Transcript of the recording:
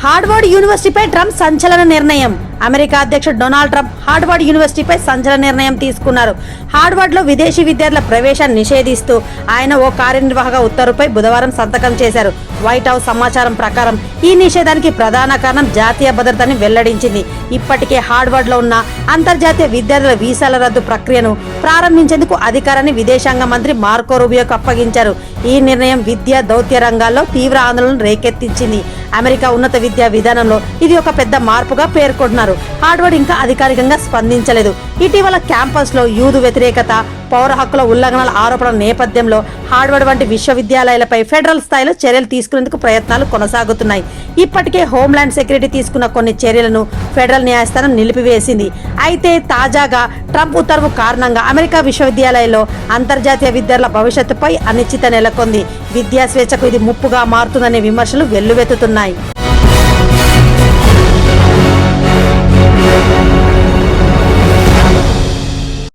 Harvard యూనివర్సిటీపై Trump సంచలన నిర్ణయం. America అధ్యక్షుడు డొనాల్డ్ ట్రంప్ హార్వర్డ్ యూనివర్సిటీపై సంచలన నిర్ణయం తీసుకున్నారు. హార్వర్డ్ లో విదేశీ విద్యార్థుల ప్రవేశాన్ని నిషేధిస్తూ ఆయన ఓ కార్యనిర్వాహక ఉత్తర్వుపై బుధవారం సంతకం చేశారు. వైట్ హౌస్ సమాచారం ప్రకారం ఈ నిషేధానికి ప్రధాన కారణం జాతీయ భద్రతని వెల్లడించింది. ఇప్పటికే హార్వర్డ్ లో ఉన్న అంతర్జాతీయ విద్యార్థుల వీసాల రద్దు ప్రక్రియను ప్రారంభించేందుకు అధికారాన్ని విదేశాంగ మంత్రి మార్కో రూబియోకు అప్పగించారు. ఈ నిర్ణయం విద్యా దౌత్య రంగాల్లో తీవ్ర ఆందోళన రేకెత్తించింది. అమెరికా ఉన్నత విద్యా విధానంలో ఇది ఒక పెద్ద మార్పుగా పేర్కొంటున్నారు. హార్వర్డ్ ఇంకా అధికారికంగా స్పందించలేదు. ఇటీవల క్యాంపస్ లో యూదు వ్యతిరేకత, పౌర హక్కుల ఉల్లంఘనల ఆరోపణల నేపథ్యంలో హార్వర్డ్ వంటి విశ్వవిద్యాలయాలపై ఫెడరల్ స్థాయిలో చర్యలు తీసుకునేందుకు ప్రయత్నాలు కొనసాగుతున్నాయి. ఇప్పటికే హోంల్యాండ్ సెక్యూరిటీ తీసుకున్న కొన్ని చర్యలను ఫెడరల్ న్యాయస్థానం నిలిపివేసింది. అయితే తాజాగా ట్రంప్ ఉత్తర్వు కారణంగా అమెరికా విశ్వవిద్యాలయాల్లో అంతర్జాతీయ విద్యార్థుల భవిష్యత్తుపై అనిశ్చిత నెలకొంది. విద్యా స్వేచ్ఛకు ఇది ముప్పుగా మారుతుందనే విమర్శలు వెల్లువెత్తుతున్నాయి.